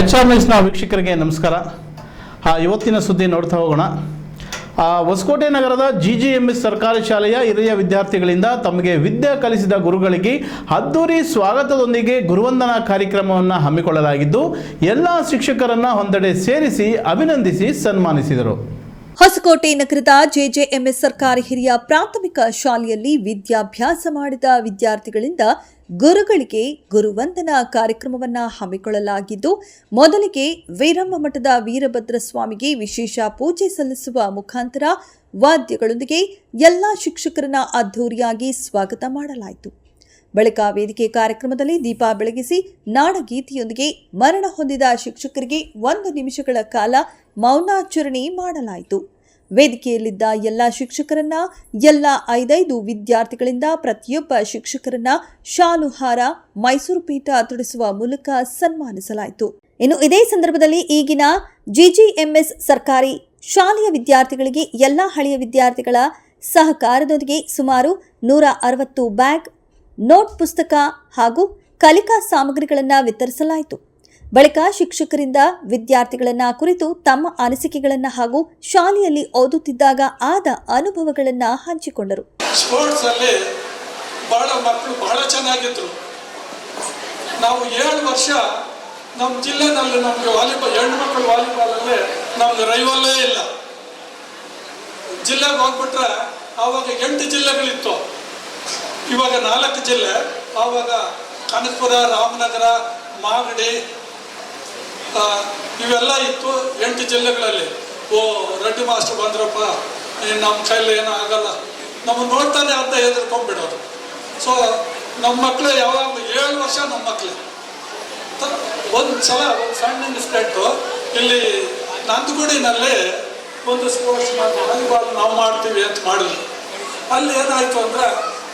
HR ನ್ಯೂಸ್ನ ವೀಕ್ಷಕರಿಗೆ ನಮಸ್ಕಾರ. ಇವತ್ತಿನ ಸುದ್ದಿ ನೋಡ್ತಾ ಹೋಗೋಣ. ಹೊಸಕೋಟೆ ನಗರದ GGMS ಸರ್ಕಾರಿ ಶಾಲೆಯ ಹಿರಿಯ ವಿದ್ಯಾರ್ಥಿಗಳಿಂದ ತಮಗೆ ವಿದ್ಯೆ ಕಲಿಸಿದ ಗುರುಗಳಿಗೆ ಅದ್ದೂರಿ ಸ್ವಾಗತದೊಂದಿಗೆ ಗುರುವಂದನಾ ಕಾರ್ಯಕ್ರಮವನ್ನು ಹಮ್ಮಿಕೊಳ್ಳಲಾಗಿದ್ದು ಎಲ್ಲ ಶಿಕ್ಷಕರನ್ನು ಒಂದೆಡೆ ಸೇರಿಸಿ ಅಭಿನಂದಿಸಿ ಸನ್ಮಾನಿಸಿದರು. ಹೊಸಕೋಟೆ ನಗರದ JJMS ಸರ್ಕಾರಿ ಹಿರಿಯ ಪ್ರಾಥಮಿಕ ಶಾಲೆಯಲ್ಲಿ ವಿದ್ಯಾಭ್ಯಾಸ ಮಾಡಿದ ವಿದ್ಯಾರ್ಥಿಗಳಿಂದ ಗುರುಗಳಿಗೆ ಗುರುವಂದನಾ ಕಾರ್ಯಕ್ರಮವನ್ನು ಹಮ್ಮಿಕೊಳ್ಳಲಾಗಿದ್ದು, ಮೊದಲಿಗೆ ವೀರಮ್ಮ ಮಠದ ವೀರಭದ್ರ ಸ್ವಾಮಿಗೆ ವಿಶೇಷ ಪೂಜೆ ಸಲ್ಲಿಸುವ ಮುಖಾಂತರ ವಾದ್ಯಗಳೊಂದಿಗೆ ಎಲ್ಲ ಶಿಕ್ಷಕರನ್ನ ಅದ್ದೂರಿಯಾಗಿ ಸ್ವಾಗತ ಮಾಡಲಾಯಿತು. ಬಳಿಕ ವೇದಿಕೆ ಕಾರ್ಯಕ್ರಮದಲ್ಲಿ ದೀಪ ಬೆಳಗಿಸಿ ನಾಡಗೀತೆಯೊಂದಿಗೆ ಮರಣ ಹೊಂದಿದ ಶಿಕ್ಷಕರಿಗೆ 1 ನಿಮಿಷಗಳ ಕಾಲ ಮೌನಾಚರಣೆ ಮಾಡಲಾಯಿತು. ವೇದಿಕೆಯಲ್ಲಿದ್ದ ಎಲ್ಲ ಶಿಕ್ಷಕರನ್ನ ಎಲ್ಲ 5 ವಿದ್ಯಾರ್ಥಿಗಳಿಂದ ಪ್ರತಿಯೊಬ್ಬ ಶಿಕ್ಷಕರನ್ನ ಶಾಲುಹಾರ, ಮೈಸೂರು ಪೀಠ ತೊಡಿಸುವ ಮೂಲಕ ಸನ್ಮಾನಿಸಲಾಯಿತು. ಇನ್ನು ಇದೇ ಸಂದರ್ಭದಲ್ಲಿ ಈಗಿನ GGMS ಸರ್ಕಾರಿ ಶಾಲೆಯ ವಿದ್ಯಾರ್ಥಿಗಳಿಗೆ ಎಲ್ಲ ಹಳೆಯ ವಿದ್ಯಾರ್ಥಿಗಳ ಸಹಕಾರದೊಂದಿಗೆ ಸುಮಾರು 160 ಬ್ಯಾಗ್, ನೋಟ್ ಪುಸ್ತಕ ಹಾಗೂ ಕಲಿಕಾ ಸಾಮಗ್ರಿಗಳನ್ನು ವಿತರಿಸಲಾಯಿತು. ಬಳಿಕ ಶಿಕ್ಷಕರಿಂದ ವಿದ್ಯಾರ್ಥಿಗಳನ್ನ ಕುರಿತು ತಮ್ಮ ಅನಿಸಿಕೆಗಳನ್ನು ಹಾಗೂ ಶಾಲೆಯಲ್ಲಿ ಓದುತ್ತಿದ್ದಾಗ ಆದ ಅನುಭವಗಳನ್ನು ಹಂಚಿಕೊಂಡರು. ಸ್ಪೋರ್ಟ್ಸ್ ಅಲ್ಲಿ ಮಕ್ಕಳು ಬಹಳ ಚೆನ್ನಾಗಿದ್ರು. ನಾವು 7 ವರ್ಷ ನಮ್ಮ ಜಿಲ್ಲೆನಲ್ಲಿ ನಮಗೆ ವಾಲಿಬಾಲ್, ಹೆಣ್ಣುಮಕ್ಕಳು ವಾಲಿಬಾಲಲ್ಲಿ ನಮ್ಗೆ ರೈವಲ್ಲೇ ಇಲ್ಲ. ಜಿಲ್ಲೆಗೆ ಹೋಗ್ಬಿಟ್ರೆ ಆವಾಗ 8 ಜಿಲ್ಲೆಗಳಿತ್ತು, ಇವಾಗ 4 ಜಿಲ್ಲೆ. ಆವಾಗ ಕನಕಪುರ, ರಾಮನಗರ, ಮಾಗಡಿ ಇವೆಲ್ಲ ಇತ್ತು 8 ಜಿಲ್ಲೆಗಳಲ್ಲಿ. ರೆಡ್ಡಿ ಮಾಸ್ಟರ್ ಬಂದ್ರಪ್ಪ, ನಮ್ಮ ಕೈಲಿ ಏನೂ ಆಗಲ್ಲ, ನಮ್ಮನ್ನು ನೋಡ್ತಾನೆ ಅಂತ ಹೆದರ್ಕೊಂಡ್ಬಿಡೋರು. ಸೊ ನಮ್ಮ ಮಕ್ಕಳು ಯಾವಾಗ 7 ವರ್ಷ ನಮ್ಮ ಮಕ್ಕಳು. ಒಂದು ಸಲ ಒಂದು ಸಣ್ಣ ಇನ್ಸಿಡೆಂಟು, ಇಲ್ಲಿ ನಂದಗುಡಿನಲ್ಲಿ ಒಂದು ಸ್ಪೋರ್ಟ್ಸ್ ವಾಲಿಬಾಲ್ ನಾವು ಮಾಡ್ತೀವಿ ಅಂತ ಮಾಡಿದ್ವಿ. ಅಲ್ಲಿ ಏನಾಯಿತು ಅಂದರೆ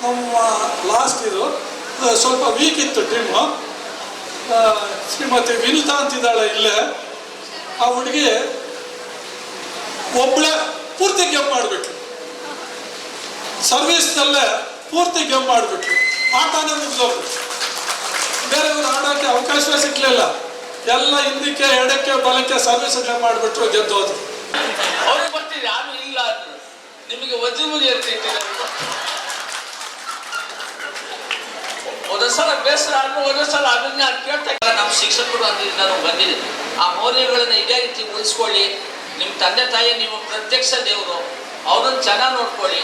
ನಮ್ಮ ಲಾಸ್ಟ್ ಇದು ಸ್ವಲ್ಪ ವೀಕ್ ಇತ್ತು ಟೀಮು. ಶ್ರೀಮತಿ ವಿನಿತಾ ಅಂತಿದ್ದಾಳೆ ಇಲ್ಲೇ, ಆ ಹುಡುಗಿ ಒಬ್ಬಳೆ ಪೂರ್ತಿ ಗೇಮ್ ಮಾಡಿಬಿಟ್ರು. ಸರ್ವಿಸ್ನಲ್ಲೇ ಪೂರ್ತಿ ಗೇಮ್ ಮಾಡಿಬಿಟ್ರು. ಆಟನೇ ಮುಗಿದೋಗ್ಬಿಟ್ಟು ಬೇರೆಯವರು ಆಡೋಕ್ಕೆ ಅವಕಾಶವೇ ಸಿಗ್ಲಿಲ್ಲ. ಎಲ್ಲ ಹಿಂದಕ್ಕೆ, ಎಡಕ್ಕೆ, ಬಲಕ್ಕೆ ಸರ್ವಿಸ್ ಮಾಡಿಬಿಟ್ರು, ಗೆದ್ದೋದ್ರು. ಅವ್ರಿಗೆ ಬರ್ತೀರಿ, ಯಾರು ಇಲ್ಲ ಅಂದ್ರು ನಿಮಗೆ ವಜ್ರಮುಗಿ ಇರ್ತಿತ್ತು. ಒಂದೊಂದ್ಸಲ ಬೇಸರ ಆದ್ರೂ ಒಂದೊಂದ್ಸಲ ಅದನ್ನ ಕೇಳ್ತಾ ನಮ್ಮ ಶಿಕ್ಷಕರು ಅದರಿಂದ ನಾವು ಬಂದಿದ್ದೀವಿ. ಆ ಮೌಲ್ಯಗಳನ್ನ ಇದೇ ರೀತಿ ಉಳಿಸ್ಕೊಳ್ಳಿ. ನಿಮ್ಮ ತಂದೆ ತಾಯಿ ನಿಮ್ಮ ಪ್ರತ್ಯಕ್ಷ ದೇವರು, ಅವ್ರನ್ನ ಚೆನ್ನಾಗಿ ನೋಡ್ಕೊಳ್ಳಿ.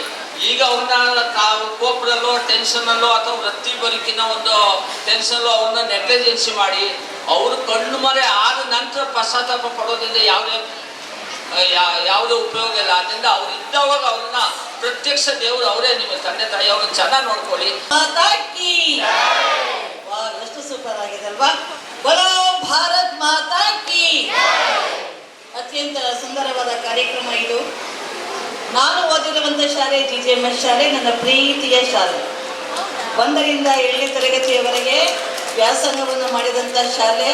ಈಗ ಅವ್ರನ್ನ ಕೋಪದಲ್ಲೋ ಟೆನ್ಷನ್ನಲ್ಲೋ ಅಥವಾ ವೃತ್ತಿ ಬದುಕಿನ ಒಂದು ಟೆನ್ಷನ್ನಲ್ಲೋ ಅವ್ರನ್ನ ನೆಗ್ಲಿಜೆನ್ಸಿ ಮಾಡಿ ಅವರು ಕಣ್ಣು ಮರೆ ಆದ ನಂತರ ಪಶ್ಚಾತ್ತಾಪ ಪಡೋದ್ರಿಂದ ಯಾವುದೇ ಉಪಯೋಗ ಇಲ್ಲ. ಅದರಿಂದ ಅವ್ರು ಇದ್ದವಾಗ ಅವ್ರನ್ನ ಪ್ರತ್ಯಕ್ಷ ದೇವರು ಅವರೇ, ನಿಮ್ಮ ತಂದೆ ತಾಯಿ ಅವ್ರನ್ನ ಚೆನ್ನಾಗಿ ನೋಡ್ಕೊಳ್ಳಿ. ಎಷ್ಟು ಸೂಪರ್ ಆಗಿದೆ ಅಲ್ವಾ? ಬೋಲೋ ಭಾರತ್ ಮಾತಾ ಕಿ. ಅತ್ಯಂತ ಸುಂದರವಾದ ಕಾರ್ಯಕ್ರಮ ಇದು. ನಾನು ಓದಿರುವಂಥ ಶಾಲೆ GGMS ಶಾಲೆ, ನನ್ನ ಪ್ರೀತಿಯ ಶಾಲೆ. 1ರಿಂದ 7ನೇ ತರಗತಿಯವರೆಗೆ ವ್ಯಾಸಂಗವನ್ನು ಮಾಡಿದಂಥ ಶಾಲೆ.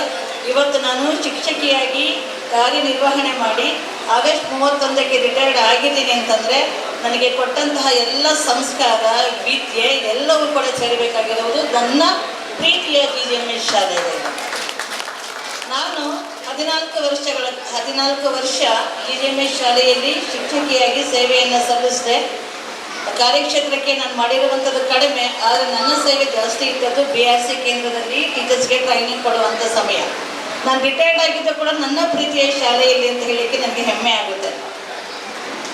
ಇವತ್ತು ನಾನು ಶಿಕ್ಷಕಿಯಾಗಿ ಕಾರ್ಯನಿರ್ವಹಣೆ ಮಾಡಿ ಆಗಸ್ಟ್ 31ಕ್ಕೆ ರಿಟೈರ್ಡ್ ಆಗಿದ್ದೀನಿ ಅಂತಂದರೆ ನನಗೆ ಕೊಟ್ಟಂತಹ ಎಲ್ಲ ಸಂಸ್ಕಾರ, ವಿದ್ಯೆ ಎಲ್ಲವೂ ಕೂಡ ಸೇರಬೇಕಾಗಿರುವುದು ನನ್ನ ಪ್ರೀತಿಯ GGMS ಶಾಲೆಗೆ. ನಾನು 14 ವರ್ಷ GGMS ಶಾಲೆಯಲ್ಲಿ ಶಿಕ್ಷಕಿಯಾಗಿ ಸೇವೆಯನ್ನು ಸಲ್ಲಿಸಿದೆ. ಕಾರ್ಯಕ್ಷೇತ್ರಕ್ಕೆ ನಾನು ಮಾಡಿರುವಂಥದ್ದು ಕಡಿಮೆ, ಆದರೆ ನನ್ನ ಸೇವೆ ಜಾಸ್ತಿ ಇದ್ದದ್ದು BRC ಕೇಂದ್ರದಲ್ಲಿ ಟೀಚರ್ಸ್ಗೆ ಟ್ರೈನಿಂಗ್ ಕೊಡುವಂಥ ಸಮಯ. ನಾನು ರಿಟೈರ್ಡ್ ಆಗಿದ್ದು ಕೂಡ ನನ್ನ ಪ್ರೀತಿಯ ಶಾಲೆಯಲ್ಲಿ ಅಂತ ಹೇಳಲಿಕ್ಕೆ ನನಗೆ ಹೆಮ್ಮೆ ಆಗುತ್ತೆ.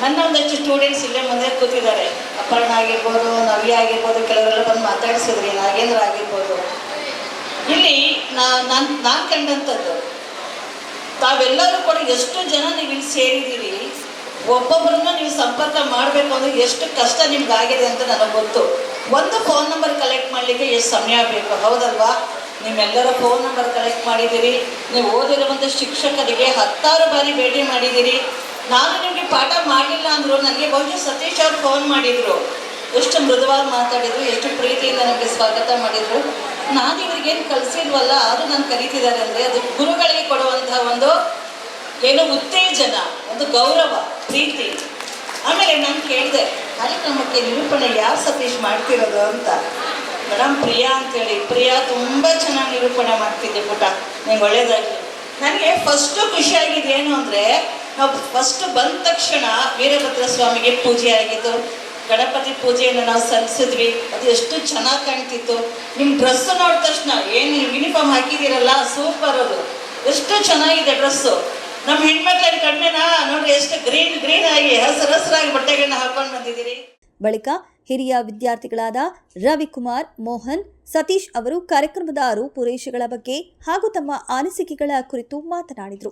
ನನ್ನ ಒಂದಷ್ಟು ಸ್ಟೂಡೆಂಟ್ಸ್ ಇಲ್ಲೇ ಮುಂದೆ ಕೂತಿದ್ದಾರೆ. ಅಪರ್ಣ ಆಗಿರ್ಬೋದು, ನವ್ಯ ಆಗಿರ್ಬೋದು, ಕೆಲವರೆಲ್ಲ ಬಂದು ಮಾತಾಡಿಸಿದ್ರಿ, ನಾಗೇಂದ್ರ ಆಗಿರ್ಬೋದು. ಇಲ್ಲಿ ನಾನು ಕಂಡಂಥದ್ದು, ತಾವೆಲ್ಲರೂ ಕೂಡ ಎಷ್ಟು ಜನ ನೀವು ಇಲ್ಲಿ ಸೇರಿದ್ದೀರಿ, ಒಬ್ಬೊಬ್ಬರನ್ನ ನೀವು ಸಂಪರ್ಕ ಮಾಡಬೇಕು ಅಂದರೆ ಎಷ್ಟು ಕಷ್ಟ ನಿಮ್ಗಾಗಿದೆ ಅಂತ ನನಗೆ ಗೊತ್ತು. ಒಂದು ಫೋನ್ ನಂಬರ್ ಕಲೆಕ್ಟ್ ಮಾಡಲಿಕ್ಕೆ ಎಷ್ಟು ಸಮಯ ಬೇಕು, ಹೌದಲ್ವಾ? ನಿಮ್ಮೆಲ್ಲರ ಫೋನ್ ನಂಬರ್ ಕಲೆಕ್ಟ್ ಮಾಡಿದ್ದೀರಿ. ನೀವು ಓದಿರುವಂಥ ಶಿಕ್ಷಕರಿಗೆ 10 ಬಾರಿ ಭೇಟಿ ಮಾಡಿದ್ದೀರಿ. ನಾನು ನಿಮಗೆ ಪಾಠ ಮಾಡಲಿಲ್ಲ ಅಂದರು ನನಗೆ ಬಹುಶಃ ಸತೀಶ್ ಅವ್ರು ಫೋನ್ ಮಾಡಿದರು. ಎಷ್ಟು ಮೃದುವಾಗಿ ಮಾತಾಡಿದರು, ಎಷ್ಟು ಪ್ರೀತಿಯಿಂದ ನನಗೆ ಸ್ವಾಗತ ಮಾಡಿದರು. ನಾನು ಇವ್ರಿಗೇನು ಕಲಿಸಿಲ್ವಲ್ಲ, ಅದು ನಾನು ಕಲಿತಿದ್ದಾರೆ ಅಂದರೆ ಅದು ಗುರುಗಳಿಗೆ ಕೊಡುವಂತಹ ಒಂದು ಉತ್ತೇಜನ, ಒಂದು ಗೌರವ, ಪ್ರೀತಿ. ಆಮೇಲೆ ನಾನು ಕೇಳಿದೆ, ಕಾರ್ಯಕ್ರಮಕ್ಕೆ ನಿರೂಪಣೆ ಯಾರು ಸತೀಶ್ ಮಾಡ್ತಿರೋದು ಅಂತ. ಮೇಡಮ್ ಪ್ರಿಯಾ ಅಂತೇಳಿ, ಪ್ರಿಯಾ ತುಂಬ ಚೆನ್ನಾಗಿ ನಿರೂಪಣೆ ಮಾಡ್ತಿದ್ದೆ ಪುಟ, ನಿಂಗೆ ಒಳ್ಳೇದಾಗಲಿ. ನನಗೆ ಫಸ್ಟು ಖುಷಿಯಾಗಿದೆ ಏನು ಅಂದರೆ, ನಾವು ಫಸ್ಟ್ ಬಂದ ತಕ್ಷಣ ವೀರಭದ್ರ ಸ್ವಾಮಿಗೆ ಪೂಜೆ ಆಗಿತ್ತು, ಗಣಪತಿ ಪೂಜೆಯನ್ನು ನಾವು ಸಲ್ಲಿಸಿದ್ವಿ. ಅದು ಎಷ್ಟು ಚೆನ್ನಾಗಿ ಕಾಣ್ತಿತ್ತು. ನಿಮ್ಮ ಡ್ರೆಸ್ಸು ನೋಡಿದ ತಕ್ಷಣ ಏನು ಯೂನಿಫಾರ್ಮ್ ಹಾಕಿದ್ದೀರಲ್ಲ, ಸೂಪರ್. ಅದು ಎಷ್ಟು ಚೆನ್ನಾಗಿದೆ ಡ್ರೆಸ್ಸು. ನಮ್ಮ ಹೆಣ್ಮಕ್ಳೇನು ಕಡಿಮೆನಾ ನೋಡ್ರಿ, ಎಷ್ಟು ಗ್ರೀನ್ ಆಗಿ ಹಸಿರಾಗಿ ಬಟ್ಟೆಗಳನ್ನ ಹಾಕೊಂಡು ಬಂದಿದ್ದೀರಿ. ಬಳಿಕ ಹಿರಿಯ ವಿದ್ಯಾರ್ಥಿಗಳಾದ ರವಿಕುಮಾರ್, ಮೋಹನ್, ಸತೀಶ್ ಅವರು ಕಾರ್ಯಕ್ರಮದ ರೂಪುರೇಷೆಗಳ ಬಗ್ಗೆ ಹಾಗೂ ತಮ್ಮ ಅನಿಸಿಕೆಗಳ ಕುರಿತು ಮಾತನಾಡಿದರು.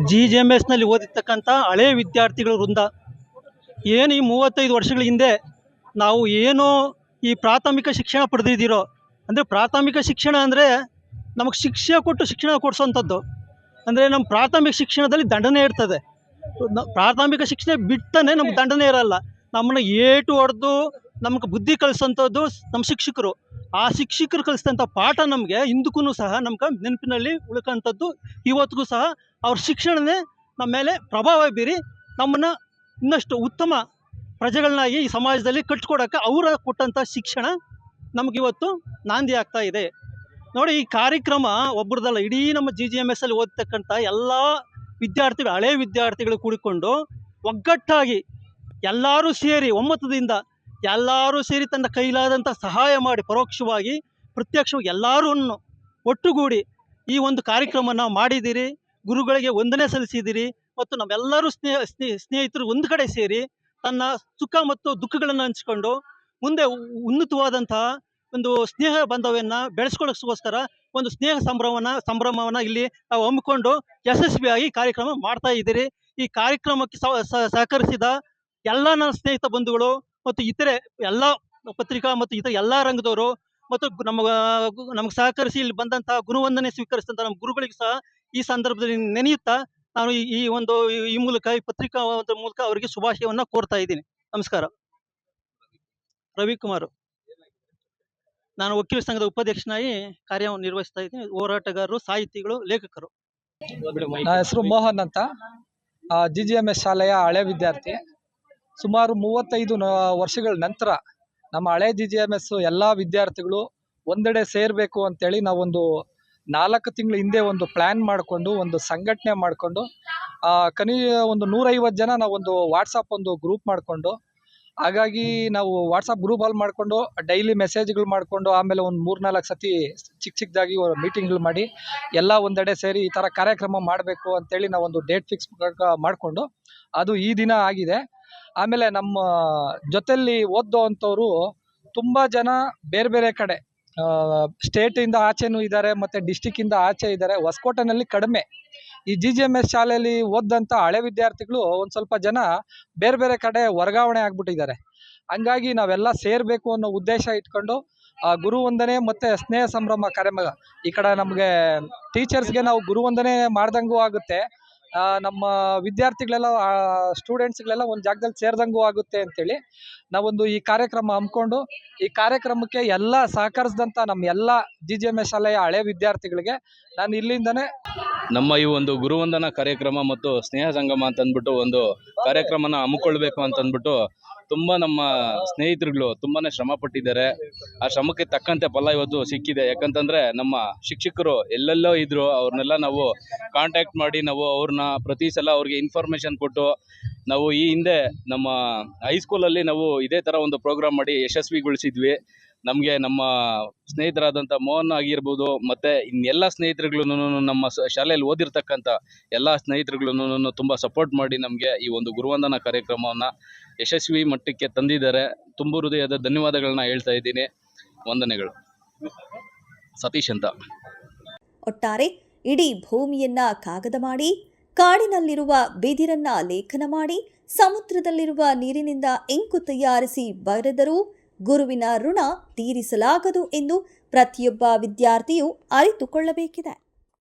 GGMS ನಲ್ಲಿ ಓದಿರ್ತಕ್ಕಂಥ ಹಳೆ ವಿದ್ಯಾರ್ಥಿಗಳ ವೃಂದ ಏನು ಈ 35 ವರ್ಷಗಳ ಹಿಂದೆ ನಾವು ಏನು ಈ ಪ್ರಾಥಮಿಕ ಶಿಕ್ಷಣ ಪಡೆದಿದ್ದೀರೋ, ಅಂದರೆ ಪ್ರಾಥಮಿಕ ಶಿಕ್ಷಣ ಅಂದರೆ ನಮಗೆ ಶಿಕ್ಷೆ ಕೊಟ್ಟು ಶಿಕ್ಷಣ ಕೊಡಿಸೋವಂಥದ್ದು. ಅಂದರೆ ನಮ್ಮ ಪ್ರಾಥಮಿಕ ಶಿಕ್ಷಣದಲ್ಲಿ ದಂಡನೆ ಇರ್ತದೆ. ಪ್ರಾಥಮಿಕ ಶಿಕ್ಷಣ ಬಿಟ್ಟನೆ ನಮ್ಗೆ ದಂಡನೆ ಇರಲ್ಲ. ನಮ್ಮನ್ನು ಏಟು ಹೊಡೆದು ನಮ್ಗೆ ಬುದ್ಧಿ ಕಲಿಸೋಂಥದ್ದು ನಮ್ಮ ಶಿಕ್ಷಕರು. ಆ ಶಿಕ್ಷಕರು ಕಲಿಸಿದಂಥ ಪಾಠ ನಮಗೆ ಇಂದಕ್ಕೂ ಸಹ ನಮ್ಗೆ ನೆನಪಿನಲ್ಲಿ ಉಳ್ಕೋಂಥದ್ದು. ಇವತ್ತಿಗೂ ಸಹ ಅವ್ರ ಶಿಕ್ಷಣನೇ ನಮ್ಮ ಮೇಲೆ ಪ್ರಭಾವ ಬೀರಿ ನಮ್ಮನ್ನು ಇನ್ನಷ್ಟು ಉತ್ತಮ ಪ್ರಜೆಗಳನ್ನಾಗಿ ಈ ಸಮಾಜದಲ್ಲಿ ಕಟ್ಕೊಡೋಕ್ಕೆ ಅವರ ಕೊಟ್ಟಂಥ ಶಿಕ್ಷಣ ನಮಗಿವತ್ತು ನಾಂದಿ ಆಗ್ತಾ ಇದೆ. ನೋಡಿ, ಈ ಕಾರ್ಯಕ್ರಮ ಒಬ್ಬರದಲ್ಲ, ಇಡೀ ನಮ್ಮ GGMS ಅಲ್ಲಿ ಓದ್ತಕ್ಕಂಥ ಎಲ್ಲ ವಿದ್ಯಾರ್ಥಿಗಳು, ಹಳೆ ವಿದ್ಯಾರ್ಥಿಗಳು ಕೂಡಿಕೊಂಡು ಒಗ್ಗಟ್ಟಾಗಿ ಎಲ್ಲರೂ ಸೇರಿ ಒಮ್ಮತದಿಂದ ಎಲ್ಲರೂ ಸೇರಿ ತನ್ನ ಕೈಲಾದಂಥ ಸಹಾಯ ಮಾಡಿ ಪರೋಕ್ಷವಾಗಿ ಪ್ರತ್ಯಕ್ಷವಾಗಿ ಎಲ್ಲರನ್ನು ಒಟ್ಟುಗೂಡಿ ಈ ಒಂದು ಕಾರ್ಯಕ್ರಮನ ಮಾಡಿದ್ದೀರಿ. ಗುರುಗಳಿಗೆ ವಂದನೆ ಸಲ್ಲಿಸಿದ್ದೀರಿ ಮತ್ತು ನಮ್ಮೆಲ್ಲರೂ ಸ್ನೇಹಿತರು ಒಂದು ಕಡೆ ಸೇರಿ ತನ್ನ ಸುಖ ಮತ್ತು ದುಃಖಗಳನ್ನು ಹಂಚಿಕೊಂಡು ಮುಂದೆ ಉನ್ನತವಾದಂತಹ ಒಂದು ಸ್ನೇಹ ಬಾಂಧವ್ಯವನ್ನು ಬೆಳೆಸ್ಕೊಳ್ಳೋಕ್ಕೋಸ್ಕರ ಒಂದು ಸ್ನೇಹ ಸಂಭ್ರಮವನ್ನು ಇಲ್ಲಿ ನಾವು ಹಮ್ಮಿಕೊಂಡು ಯಶಸ್ವಿಯಾಗಿ ಕಾರ್ಯಕ್ರಮ ಮಾಡ್ತಾ ಇದ್ದೀರಿ. ಈ ಕಾರ್ಯಕ್ರಮಕ್ಕೆ ಸಹಕರಿಸಿದ ಎಲ್ಲ ನನ್ನ ಸ್ನೇಹಿತ ಬಂಧುಗಳು ಮತ್ತು ಇತರೆ ಎಲ್ಲ ಪತ್ರಿಕಾ ಮತ್ತು ಇತರ ಎಲ್ಲ ರಂಗದವರು ಮತ್ತು ನಮಗೆ ಸಹಕರಿಸಿ ಇಲ್ಲಿ ಬಂದಂತಹ ಗುರುವಂದನೆ ಸ್ವೀಕರಿಸಿದಂಥ ನಮ್ಮ ಗುರುಗಳಿಗೆ ಸಹ ಈ ಸಂದರ್ಭದಲ್ಲಿ ನೆನೆಯುತ್ತಾ ನಾನು ಈ ಮೂಲಕ ಈ ಪತ್ರಿಕಾ ಮೂಲಕ ಅವರಿಗೆ ಶುಭಾಶಯವನ್ನು ಕೋರ್ತಾ ಇದ್ದೀನಿ. ನಮಸ್ಕಾರ. ರವಿಕುಮಾರ್, ನಾನು ವಕೀಲ ಸಂಘದ ಉಪಾಧ್ಯಕ್ಷನಾಗಿ ಕಾರ್ಯವನ್ನು ನಿರ್ವಹಿಸ್ತಾ ಇದ್ದೀನಿ. ಹೋರಾಟಗಾರರು, ಸಾಹಿತಿಗಳು, ಲೇಖಕರು. ನನ್ನ ಹೆಸರು ಮೋಹನ್ ಅಂತ, GGMS ಶಾಲೆಯ ಹಳೆ ವಿದ್ಯಾರ್ಥಿ. ಸುಮಾರು 35 ವರ್ಷಗಳ ನಂತರ ನಮ್ಮ ಹಳೆ GGMS ಎಲ್ಲ ವಿದ್ಯಾರ್ಥಿಗಳು ಒಂದೆಡೆ ಸೇರಬೇಕು ಅಂತೇಳಿ ನಾವೊಂದು 4 ತಿಂಗಳ ಹಿಂದೆ ಒಂದು ಪ್ಲ್ಯಾನ್ ಮಾಡಿಕೊಂಡು ಒಂದು ಸಂಘಟನೆ ಮಾಡಿಕೊಂಡು ಒಂದು 150 ಜನ ನಾವೊಂದು ವಾಟ್ಸಪ್ ಒಂದು ಗ್ರೂಪ್ ಮಾಡಿಕೊಂಡು, ಹಾಗಾಗಿ ನಾವು ವಾಟ್ಸಪ್ ಗ್ರೂಪ್ ಅಲ್ಲಿ ಮಾಡಿಕೊಂಡು ಡೈಲಿ ಮೆಸೇಜ್ಗಳು ಮಾಡಿಕೊಂಡು ಆಮೇಲೆ ಒಂದು 3-4 ಸತಿ ಚಿಕ್ಕದಾಗಿ ಮೀಟಿಂಗ್ಗಳು ಮಾಡಿ ಎಲ್ಲ ಒಂದೆಡೆ ಸೇರಿ ಈ ಥರ ಕಾರ್ಯಕ್ರಮ ಮಾಡಬೇಕು ಅಂತೇಳಿ ನಾವೊಂದು ಡೇಟ್ ಫಿಕ್ಸ್ ಮಾಡಿಕೊಂಡು ಅದು ಈ ದಿನ ಆಗಿದೆ. ಆಮೇಲೆ ನಮ್ಮ ಜೊತೆಯಲ್ಲಿ ಓದೋ ಅಂಥವ್ರು ತುಂಬ ಜನ ಬೇರೆ ಬೇರೆ ಕಡೆ ಸ್ಟೇಟಿಂದ ಆಚೆನೂ ಇದ್ದಾರೆ ಮತ್ತು ಡಿಸ್ಟಿಕ್ಕಿಂದ ಆಚೆ ಇದ್ದಾರೆ. ಹೊಸಕೋಟೆನಲ್ಲಿ ಕಡಿಮೆ. ಈ GGMS ಶಾಲೆಯಲ್ಲಿ ಓದಂಥ ಹಳೆ ವಿದ್ಯಾರ್ಥಿಗಳು ಒಂದು ಸ್ವಲ್ಪ ಜನ ಬೇರೆ ಬೇರೆ ಕಡೆ ವರ್ಗಾವಣೆ ಆಗ್ಬಿಟ್ಟಿದ್ದಾರೆ. ಹಂಗಾಗಿ ನಾವೆಲ್ಲ ಸೇರಬೇಕು ಅನ್ನೋ ಉದ್ದೇಶ ಇಟ್ಕೊಂಡು ಗುರುವಂದನೆ ಮತ್ತು ಸ್ನೇಹ ಸಂಭ್ರಮ ಕಾರ್ಯಕ್ರಮ ಈ ಕಡೆ ನಮಗೆ ಟೀಚರ್ಸ್ಗೆ ನಾವು ಗುರುವಂದನೆ ಮಾಡ್ದಂಗೂ ಆಗುತ್ತೆ, ನಮ್ಮ ವಿದ್ಯಾರ್ಥಿಗಳೆಲ್ಲ ಸ್ಟೂಡೆಂಟ್ಸ್ಗಳೆಲ್ಲ ಒಂದು ಜಾಗದಲ್ಲಿ ಸೇರಿದಂಗೂ ಆಗುತ್ತೆ ಅಂತೇಳಿ ನಾವೊಂದು ಈ ಕಾರ್ಯಕ್ರಮ ಹಮ್ಮಿಕೊಂಡು ಈ ಕಾರ್ಯಕ್ರಮಕ್ಕೆ ಎಲ್ಲ ಸಹಕರಿಸಿದಂಥ ನಮ್ಮ ಎಲ್ಲ GGMS ಶಾಲೆಯ ಹಳೆ ವಿದ್ಯಾರ್ಥಿಗಳಿಗೆ ನಾನು ಇಲ್ಲಿಂದನೇ ನಮ್ಮ ಈ ಒಂದು ಗುರುವಂದನಾ ಕಾರ್ಯಕ್ರಮ ಮತ್ತು ಸ್ನೇಹ ಸಂಗಮ ಅಂತಂದ್ಬಿಟ್ಟು ಒಂದು ಕಾರ್ಯಕ್ರಮನ ಹಮ್ಮಿಕೊಳ್ಬೇಕು ಅಂತಂದ್ಬಿಟ್ಟು ತುಂಬ ನಮ್ಮ ಸ್ನೇಹಿತರುಗಳು ತುಂಬಾ ಶ್ರಮ ಪಟ್ಟಿದ್ದಾರೆ. ಆ ಶ್ರಮಕ್ಕೆ ತಕ್ಕಂತೆ ಫಲ ಇವತ್ತು ಸಿಕ್ಕಿದೆ. ಯಾಕಂತಂದರೆ ನಮ್ಮ ಶಿಕ್ಷಕರು ಎಲ್ಲೆಲ್ಲೋ ಇದ್ದರು, ಅವ್ರನ್ನೆಲ್ಲ ನಾವು ಕಾಂಟ್ಯಾಕ್ಟ್ ಮಾಡಿ ನಾವು ಅವ್ರನ್ನ ಪ್ರತಿ ಸಲ ಅವ್ರಿಗೆ ಇನ್ಫಾರ್ಮೇಷನ್ ಕೊಟ್ಟು ನಾವು ಈ ಹಿಂದೆ ನಮ್ಮ ಹೈಸ್ಕೂಲಲ್ಲಿ ನಾವು ಇದೇ ಥರ ಒಂದು ಪ್ರೋಗ್ರಾಮ್ ಮಾಡಿ ಯಶಸ್ವಿಗೊಳಿಸಿದ್ವಿ. ನಮಗೆ ನಮ್ಮ ಸ್ನೇಹಿತರಾದಂಥ ಮೋಹನ್ ಆಗಿರ್ಬೋದು ಮತ್ತು ಇನ್ನೆಲ್ಲ ಸ್ನೇಹಿತರುಗಳು ನಮ್ಮ ಶಾಲೆಯಲ್ಲಿ ಓದಿರ್ತಕ್ಕಂಥ ಎಲ್ಲ ಸ್ನೇಹಿತರುಗಳು ತುಂಬ ಸಪೋರ್ಟ್ ಮಾಡಿ ನಮಗೆ ಈ ಒಂದು ಗುರುವಂದನಾ ಕಾರ್ಯಕ್ರಮವನ್ನು ಯಶಸ್ವಿ ಮಟ್ಟಕ್ಕೆ ತಂದಿದ್ದಾರೆ. ತುಂಬ ಹೃದಯದ ಧನ್ಯವಾದಗಳನ್ನ ಹೇಳ್ತಾ ಇದ್ದೀನಿ. ವಂದನೆಗಳು. ಸತೀಶ್ ಅಂತ. ಒಟ್ಟಾರೆ ಇಡೀ ಭೂಮಿಯನ್ನ ಕಾಗದ ಮಾಡಿ, ಕಾಡಿನಲ್ಲಿರುವ ಬಿದಿರನ್ನ ಲೇಖನ ಮಾಡಿ, ಸಮುದ್ರದಲ್ಲಿರುವ ನೀರಿನಿಂದ ಇಂಕು ತಯಾರಿಸಿ ಬರೆದರೂ ಗುರುವಿನ ಋಣ ತೀರಿಸಲಾಗದು ಎಂದು ಪ್ರತಿಯೊಬ್ಬ ವಿದ್ಯಾರ್ಥಿಯೂ ಅರಿತುಕೊಳ್ಳಬೇಕಿದೆ.